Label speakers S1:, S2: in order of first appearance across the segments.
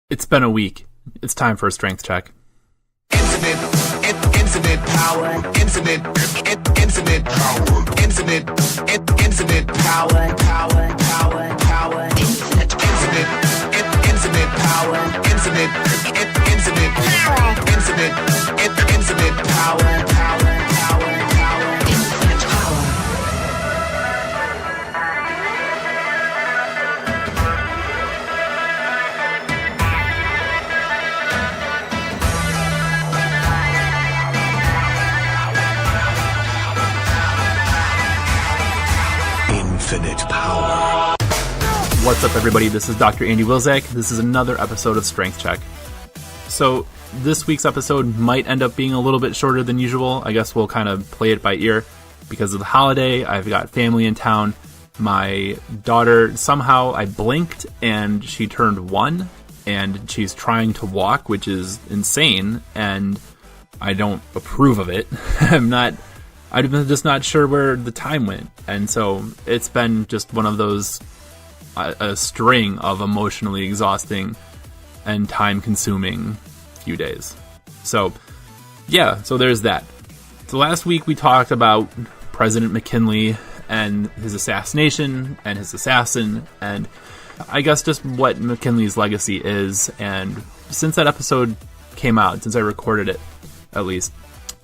S1: It's been a week. It's time for a strength check.
S2: Infinite power, infinite power, infinite power, infinite power. Infinite power.
S1: What's up, everybody? This is Dr. Andy Wilczek. This is another episode of Strength Check. So this week's episode might end up being a little bit shorter than usual. I guess we'll kind of play it by ear because of the holiday. I've got family in town. My daughter, somehow I blinked and she turned 1 and she's trying to walk, which is insane, and I don't approve of it. I'm just not sure where the time went. And so it's been just one of those, a string of emotionally exhausting and time-consuming few days. So, yeah, so there's that. So last week we talked about President McKinley and his assassination and his assassin, and I guess just what McKinley's legacy is. And since that episode came out, since I recorded it, at least,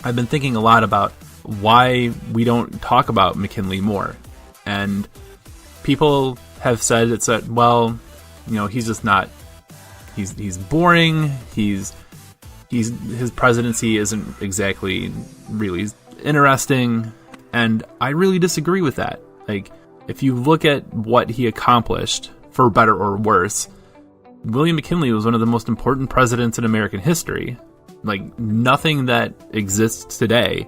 S1: I've been thinking a lot about why we don't talk about McKinley more. And people have said it's that, well, you know, he's just not, he's boring, his presidency isn't exactly really interesting, and I really disagree with that. Like, if you look at what he accomplished, for better or worse, William McKinley was one of the most important presidents in American history. Like, nothing that exists today,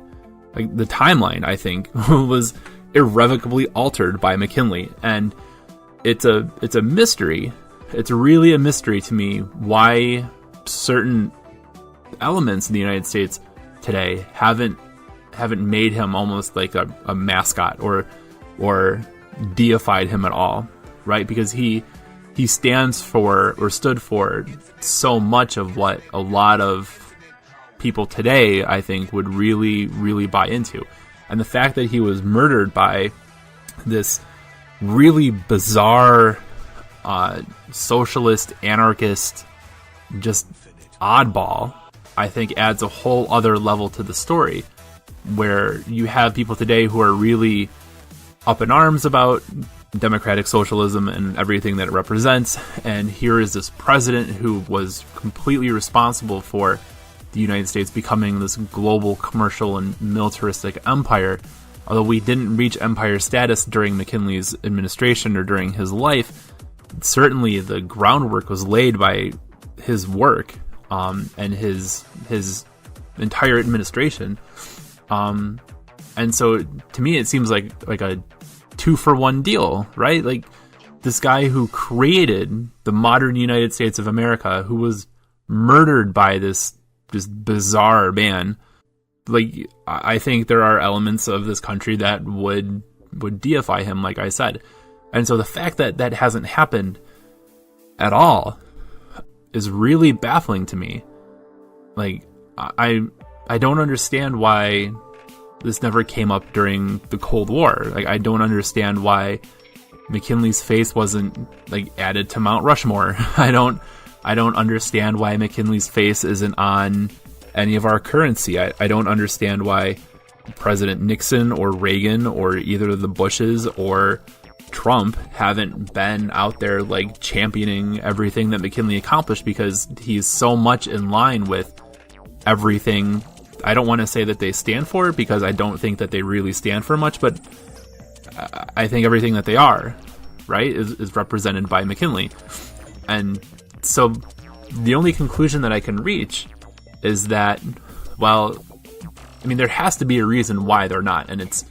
S1: like the timeline, I think, was irrevocably altered by McKinley. And it's a mystery. It's really a mystery to me why certain elements in the United States today haven't made him almost like a mascot or deified him at all, right? Because he stands for, or stood for, so much of what a lot of people today, I think, would really, really buy into. And the fact that he was murdered by this really bizarre, socialist, anarchist, just oddball, I think adds a whole other level to the story, where you have people today who are really up in arms about democratic socialism and everything that it represents. And here is this president who was completely responsible for the United States becoming this global commercial and militaristic empire. Although we didn't reach empire status during McKinley's administration or during his life, certainly the groundwork was laid by his work and his entire administration. And so to me, it seems like a 2-for-1 deal, right? Like, this guy who created the modern United States of America, who was murdered by this bizarre man. Like, I think there are elements of this country that would deify him, like I said. And so the fact that that hasn't happened at all is really baffling to me. Like, I don't understand why this never came up during the Cold War. Like, I don't understand why McKinley's face wasn't, like, added to Mount Rushmore. I don't understand why McKinley's face isn't on any of our currency. I don't understand why President Nixon or Reagan or either of the Bushes or Trump haven't been out there, like, championing everything that McKinley accomplished, because he's so much in line with everything. I don't want to say that they stand for, because I don't think that they really stand for much, but I think everything that they are, right, is represented by McKinley. And so the only conclusion that I can reach is that, well, I mean, there has to be a reason why they're not, and it's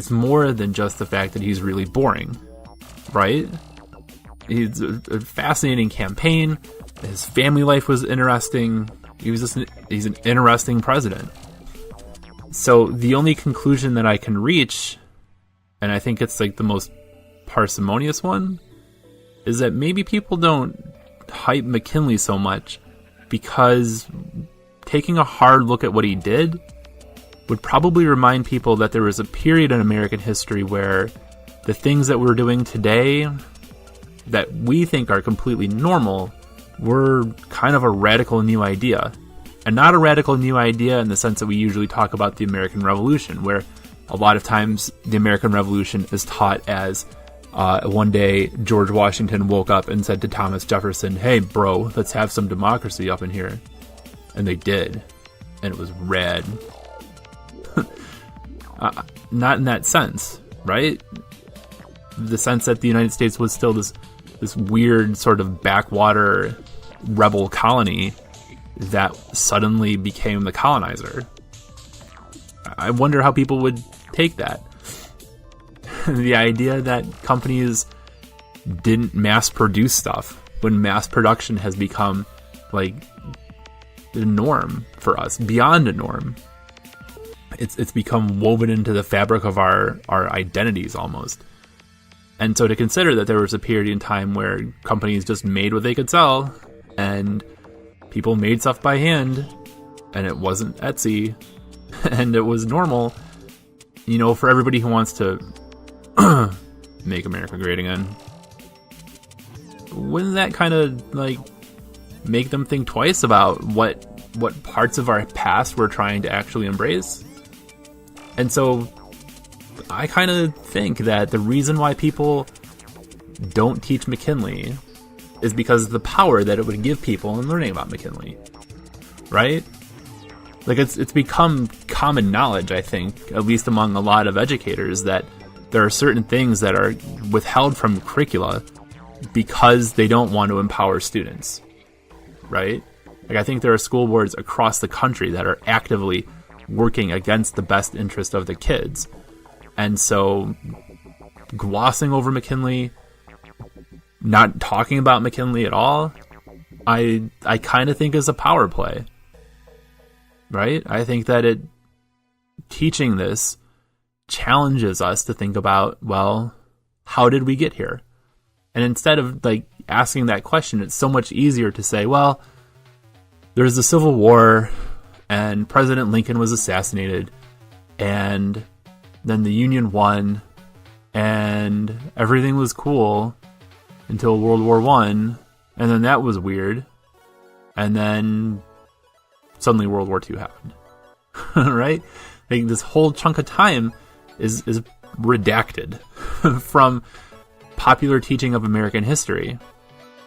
S1: more than just the fact that he's really boring, right? He's a fascinating campaign. His family life was interesting. He's an interesting president. So the only conclusion that I can reach, and I think it's like the most parsimonious one, is that maybe people don't hype McKinley so much because taking a hard look at what he did would probably remind people that there was a period in American history where the things that we're doing today that we think are completely normal were kind of a radical new idea. And not a radical new idea in the sense that we usually talk about the American Revolution, where a lot of times the American Revolution is taught as one day George Washington woke up and said to Thomas Jefferson, "Hey, bro, let's have some democracy up in here." And they did. And it was rad. Not in that sense, right? The sense that the United States was still this weird sort of backwater rebel colony that suddenly became the colonizer. I wonder how people would take that. The idea that companies didn't mass produce stuff when mass production has become like the norm for us, beyond a norm. It's become woven into the fabric of our identities almost. And so to consider that there was a period in time where companies just made what they could sell and people made stuff by hand and it wasn't Etsy and it was normal, you know, for everybody who wants to make America great again, wouldn't that kind of like make them think twice about what parts of our past we're trying to actually embrace? And so I kind of think that the reason why people don't teach McKinley is because of the power that it would give people in learning about McKinley, right? Like it's become common knowledge, I think, at least among a lot of educators, that there are certain things that are withheld from curricula because they don't want to empower students, right? Like I think there are school boards across the country that are actively working against the best interest of the kids. And so glossing over McKinley, not talking about McKinley at all, I kind of think is a power play, right? I think that teaching this challenges us to think about, well, how did we get here? And instead of like asking that question, it's so much easier to say, well, there's the Civil War and President Lincoln was assassinated and then the Union won and everything was cool until World War I, and then that was weird, and then suddenly World War II happened. Right? Like this whole chunk of time is redacted from popular teaching of American history.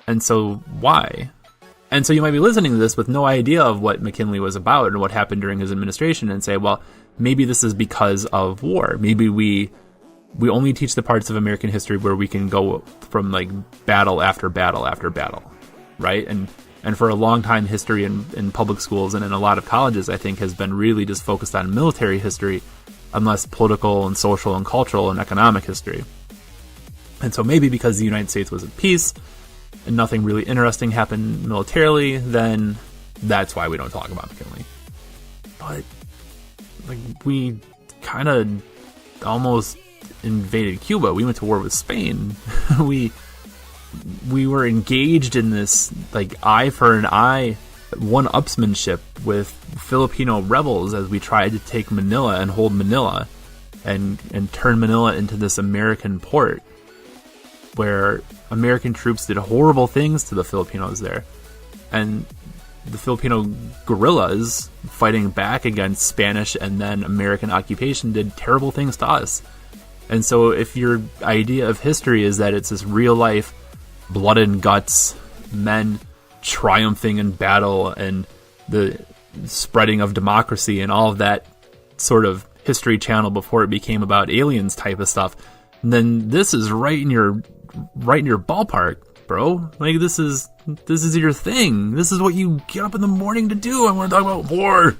S1: And so why? And so you might be listening to this with no idea of what McKinley was about and what happened during his administration and say, well, maybe this is because of war. Maybe we only teach the parts of American history where we can go from like battle after battle after battle, right? And for a long time, history in public schools and in a lot of colleges, I think, has been really just focused on military history, unless political and social and cultural and economic history. And so maybe because the United States was at peace and nothing really interesting happened militarily, then that's why we don't talk about McKinley. But like we kind of almost invaded Cuba. We went to war with Spain. we were engaged in this like eye for an eye, one-upsmanship with Filipino rebels as we tried to take Manila and hold Manila and turn Manila into this American port where American troops did horrible things to the Filipinos there. And the Filipino guerrillas fighting back against Spanish and then American occupation did terrible things to us. And so if your idea of history is that it's this real life blood and guts, men triumphing in battle and the spreading of democracy and all of that sort of History Channel before it became about aliens type of stuff, then this is right in your ballpark, bro. Like this is your thing. This is what you get up in the morning to do. I want to talk about war.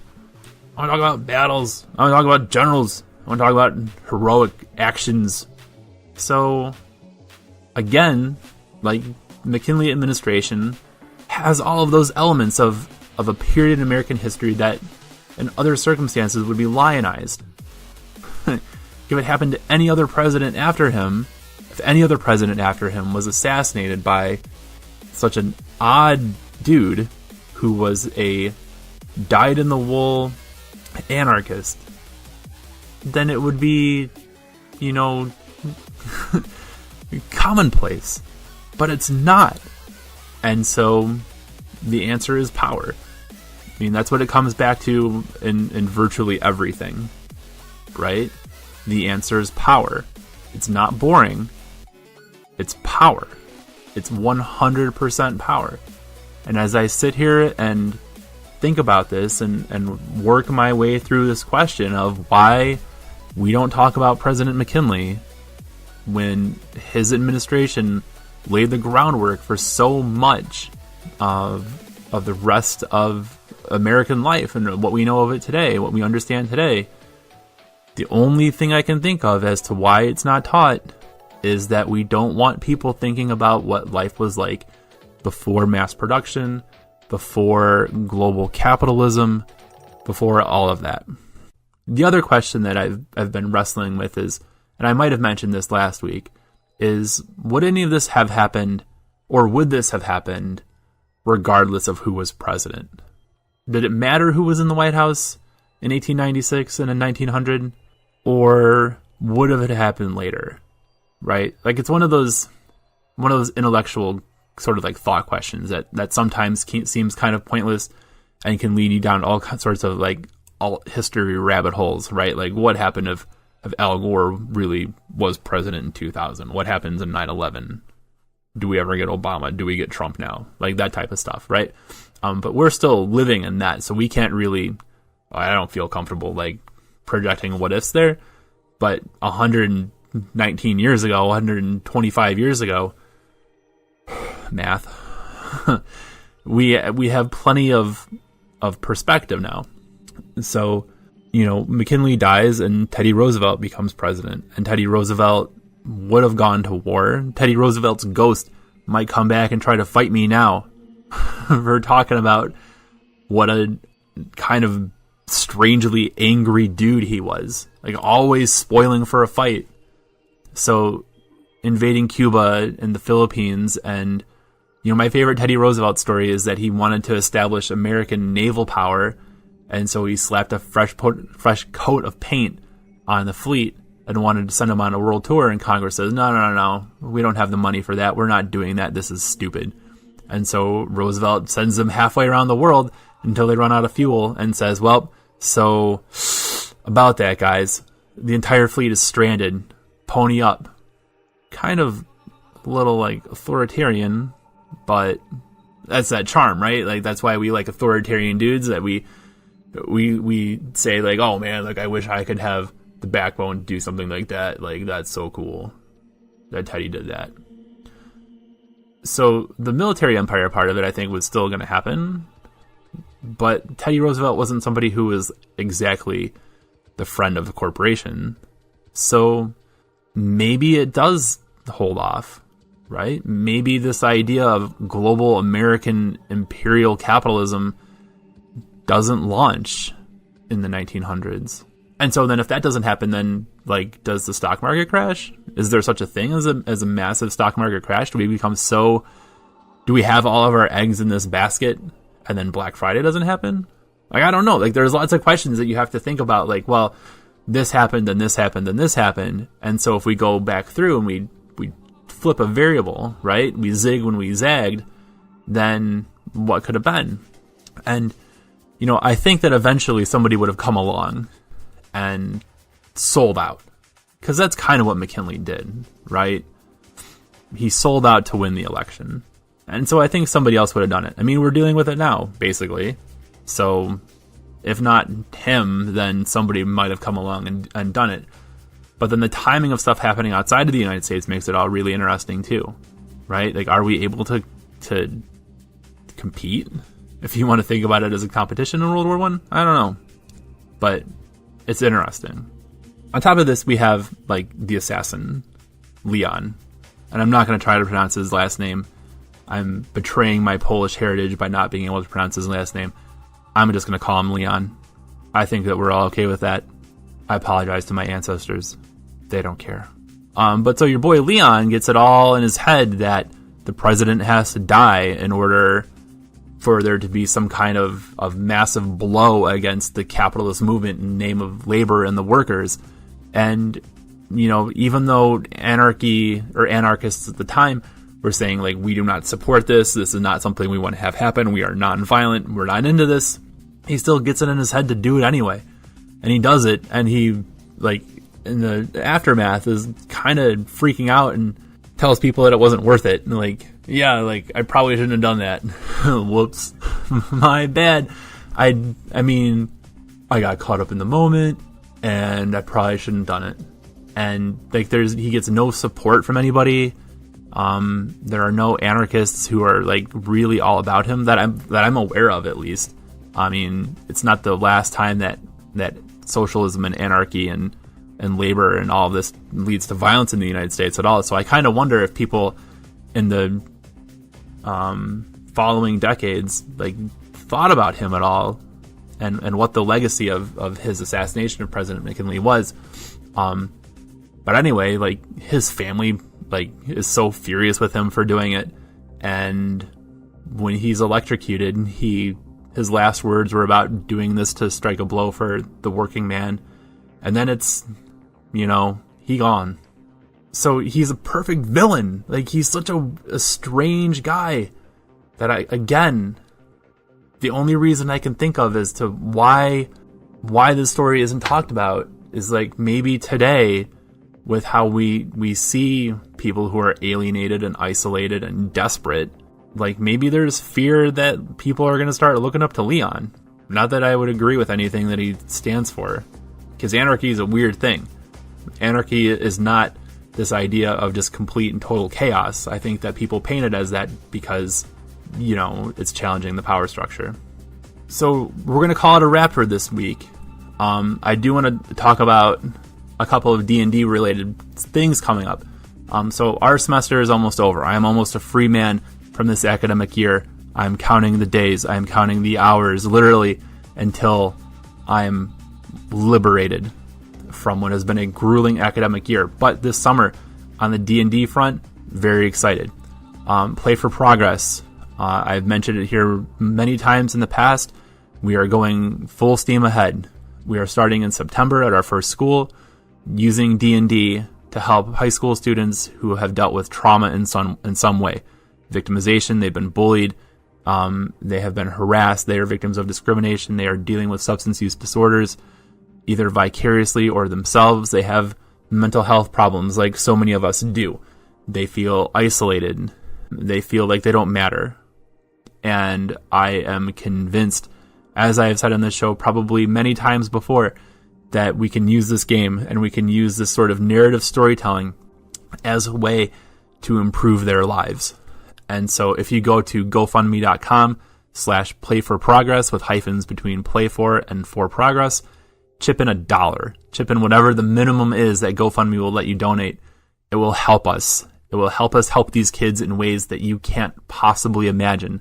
S1: I want to talk about battles. I want to talk about generals. I want to talk about heroic actions. So again, like McKinley administration has all of those elements of a period in American history that in other circumstances would be lionized. If it happened to any other president after him, if any other president after him was assassinated by such an odd dude who was a dyed-in-the-wool anarchist, then it would be, commonplace. But it's not. And so the answer is power. I mean, that's what it comes back to in virtually everything, right? The answer is power. It's not boring. It's power. It's 100% power. And as I sit here and think about this and work my way through this question of why we don't talk about President McKinley when his administration laid the groundwork for so much of the rest of American life and what we know of it today, what we understand today, the only thing I can think of as to why it's not taught is that we don't want people thinking about what life was like before mass production, before global capitalism, before all of that. The other question that I've been wrestling with is, and I might have mentioned this last week, is would any of this have happened, or would this have happened regardless of who was president? Did it matter who was in the White House in 1896 and in 1900, or would have it happened later? Right? Like, it's one of those intellectual sort of like thought questions that sometimes seems kind of pointless and can lead you down all sorts of like alt history rabbit holes, right? Like, what happened if Al Gore really was president in 2000? What happens in 9/11? Do we ever get Obama? Do we get Trump now? Like that type of stuff, right? But we're still living in that, so we can't really, I don't feel comfortable like projecting what ifs there. But 119 years ago, 125 years ago, math, we have plenty of perspective now. So, McKinley dies and Teddy Roosevelt becomes president, and Teddy Roosevelt would have gone to war. Teddy Roosevelt's ghost might come back and try to fight me now for talking about what a kind of strangely angry dude he was, like always spoiling for a fight. So invading Cuba and the Philippines, and my favorite Teddy Roosevelt story is that he wanted to establish American naval power, and so he slapped a fresh coat of paint on the fleet and wanted to send them on a world tour, and Congress says, no, we don't have the money for that. We're not doing that. This is stupid. And so Roosevelt sends them halfway around the world until they run out of fuel and says, well, so about that, guys, the entire fleet is stranded. Pony up. Kind of a little like authoritarian, but that's that charm, right? Like, that's why we like authoritarian dudes, that we say like, oh man, like I wish I could have the backbone to do something like that. Like, that's so cool that Teddy did that. So the military empire part of it, I think, was still going to happen. But Teddy Roosevelt wasn't somebody who was exactly the friend of the corporation. So maybe it does hold off, right? Maybe this idea of global American imperial capitalism doesn't launch in the 1900s. And so then if that doesn't happen, then like, does the stock market crash? Is there such a thing as a massive stock market crash? Do we have all of our eggs in this basket and then Black Friday doesn't happen? Like, I don't know. Like, there's lots of questions that you have to think about. Like, well, this happened and this happened and this happened. And so if we go back through and we flip a variable, right? We zig when we zagged, then what could have been? And, I think that eventually somebody would have come along and sold out, because that's kind of what McKinley did, right? He sold out to win the election. And so I think somebody else would have done it. I mean, we're dealing with it now, basically. So if not him, then somebody might have come along and done it. But then the timing of stuff happening outside of the United States makes it all really interesting too, right? Like, are we able to compete, if you want to think about it as a competition in World War I? I don't know. But it's interesting. On top of this, we have like the assassin, Leon. And I'm not going to try to pronounce his last name. I'm betraying my Polish heritage by not being able to pronounce his last name. I'm just going to call him Leon. I think that we're all okay with that. I apologize to my ancestors. They don't care. But so your boy Leon gets it all in his head that the president has to die in order for there to be some kind of massive blow against the capitalist movement in the name of labor and the workers. And, even though anarchy or anarchists at the time were saying, like, we do not support this is not something we want to have happen, we are non-violent, we're not into this, he still gets it in his head to do it anyway. And he does it, and he, like, in the aftermath is kind of freaking out and tells people that it wasn't worth it. And like, yeah, like, I probably shouldn't have done that. Whoops. My bad. I mean, I got caught up in the moment, and I probably shouldn't have done it. And like, he gets no support from anybody. There are no anarchists who are like really all about him that I'm aware of, at least. I mean, it's not the last time that socialism and anarchy and labor and all of this leads to violence in the United States at all. So I kind of wonder if people in the following decades like thought about him at all, and what the legacy of his assassination of President McKinley was. But anyway, like, his family like is so furious with him for doing it, and when he's electrocuted, his last words were about doing this to strike a blow for the working man, and then it's, he gone. So he's a perfect villain. Like, he's such a strange guy that the only reason I can think of as to why this story isn't talked about is, like, maybe today, with how we see people who are alienated and isolated and desperate, like, maybe there's fear that people are going to start looking up to Leon. Not that I would agree with anything that he stands for, because anarchy is a weird thing. Anarchy is not this idea of just complete and total chaos. I think that people paint it as that because, it's challenging the power structure. So we're going to call it a wrap for this week. I do want to talk about a couple of D&D related things coming up. So our semester is almost over. I am almost a free man from this academic year. I'm counting the days. I'm counting the hours, literally, until I'm liberated from what has been a grueling academic year. But this summer, on the D&D front, very excited. Play for Progress. I've mentioned it here many times in the past. We are going full steam ahead. We are starting in September at our first school, using D&D to help high school students who have dealt with trauma in some way. Victimization, they've been bullied, they have been harassed, they are victims of discrimination, they are dealing with substance use disorders, either vicariously or themselves. They have mental health problems like so many of us do. They feel isolated. They feel like they don't matter. And I am convinced, as I have said on this show probably many times before, that we can use this game and we can use this sort of narrative storytelling as a way to improve their lives. And so if you go to gofundme.com/playforprogress with hyphens between play for and for progress, chip in $1. Chip in whatever the minimum is that GoFundMe will let you donate. It will help us. It will help us help these kids in ways that you can't possibly imagine.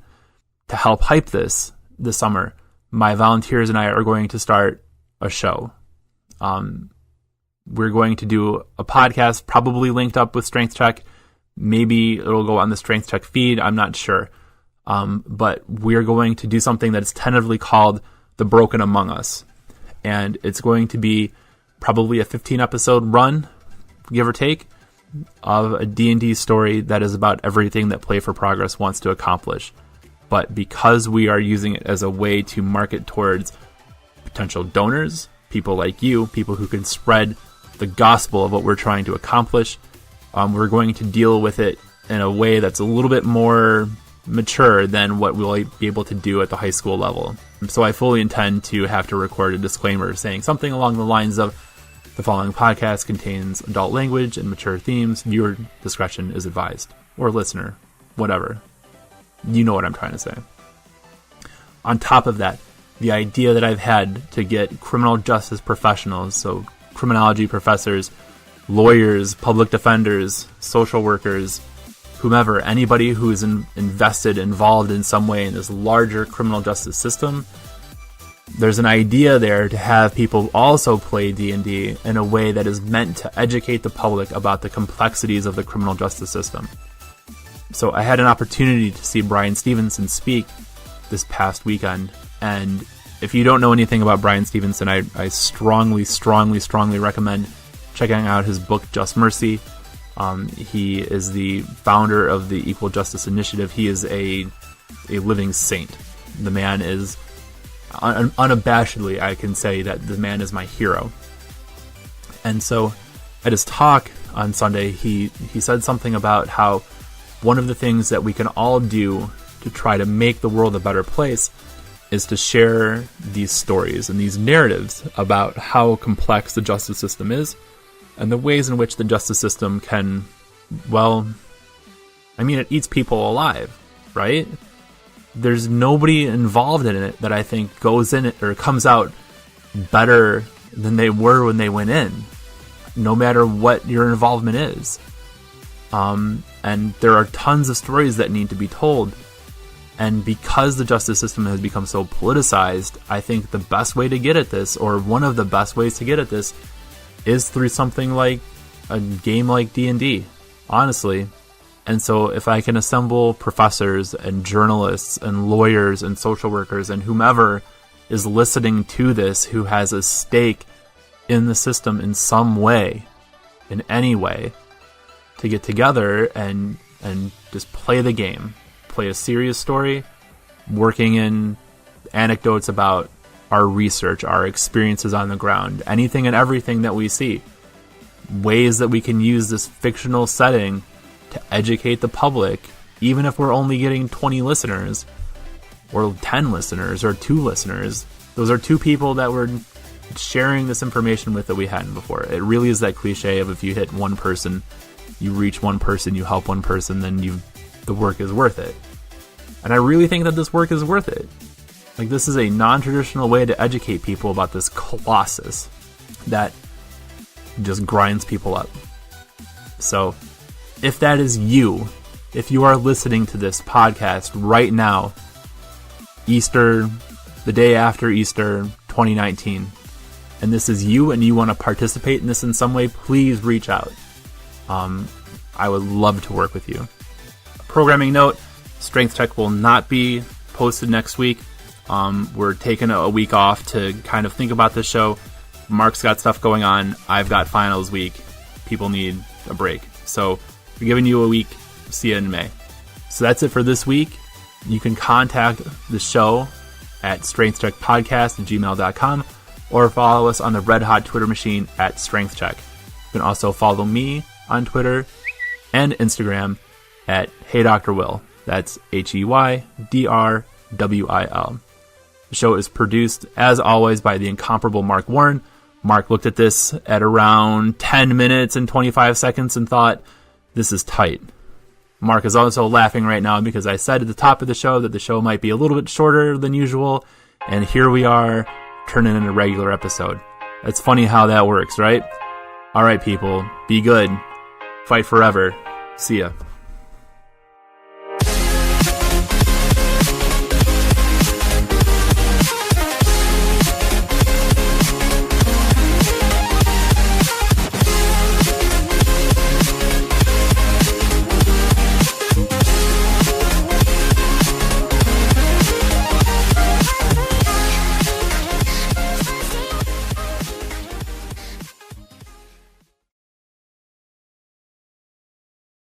S1: To help hype this summer, my volunteers and I are going to start a show. We're going to do a podcast, probably linked up with Strength Check. Maybe it'll go on the Strength Check feed. I'm not sure. But we're going to do something that is tentatively called The Broken Among Us. And it's going to be probably a 15-episode run, give or take, of a D&D story that is about everything that Play for Progress wants to accomplish. But because we are using it as a way to market towards potential donors, people like you, people who can spread the gospel of what we're trying to accomplish, we're going to deal with it in a way that's a little bit more mature than what we'll be able to do at the high school level. So I fully intend to have to record a disclaimer saying something along the lines of, the following podcast contains adult language and mature themes. Viewer discretion is advised. Or listener, whatever. You know what I'm trying to say. On top of that, the idea that I've had to get criminal justice professionals, so criminology professors, lawyers, public defenders, social workers, whomever, anybody who is involved in some way in this larger criminal justice system, there's an idea there to have people also play D&D in a way that is meant to educate the public about the complexities of the criminal justice system. So I had an opportunity to see Bryan Stevenson speak this past weekend, and if you don't know anything about Bryan Stevenson, I strongly recommend checking out his book, Just Mercy. He is the founder of the Equal Justice Initiative. He is a living saint. The man is, unabashedly, I can say that the man is my hero. And so at his talk on Sunday, he said something about how one of the things that we can all do to try to make the world a better place is to share these stories and these narratives about how complex the justice system is and the ways in which the justice system can, well, I mean, it eats people alive, right? There's nobody involved in it that I think goes in it or comes out better than they were when they went in, no matter what your involvement is. And there are tons of stories that need to be told. And because the justice system has become so politicized, I think the best way to get at this, or one of the best ways to get at this, is through something like a game like D&D, honestly. And so if I can assemble professors and journalists and lawyers and social workers and whomever is listening to this who has a stake in the system in some way, in any way, to get together and just play the game. Play a serious story, working in anecdotes about our research, our experiences on the ground, anything and everything that we see. Ways that we can use this fictional setting to educate the public, even if we're only getting 20 listeners, or 10 listeners, or 2 listeners. Those are 2 people that we're sharing this information with that we hadn't before. It really is that cliche of if you hit one person, you reach one person, you help one person, then the work is worth it. And I really think that this work is worth it. Like, this is a non-traditional way to educate people about this colossus that just grinds people up. So, if that is you, if you are listening to this podcast right now, Easter, the day after Easter 2019, and this is you and you want to participate in this in some way, please reach out. I would love to work with you. Programming note, Strength Check will not be posted next week. We're taking a week off to kind of think about this show. Mark's got stuff going on. I've got finals week. People need a break. So we're giving you a week. See you in May. So that's it for this week. You can contact the show at strengthcheckpodcast@gmail.com or follow us on the red hot Twitter machine at strengthcheck. You can also follow me on Twitter and Instagram at HeyDrWill. That's HeyDrWill. The show is produced, as always, by the incomparable Mark Warren. Mark looked at this at around 10 minutes and 25 seconds and thought, this is tight. Mark is also laughing right now because I said at the top of the show that the show might be a little bit shorter than usual, and here we are, turning in a regular episode. It's funny how that works, right? All right, people, be good. Fight forever. See ya.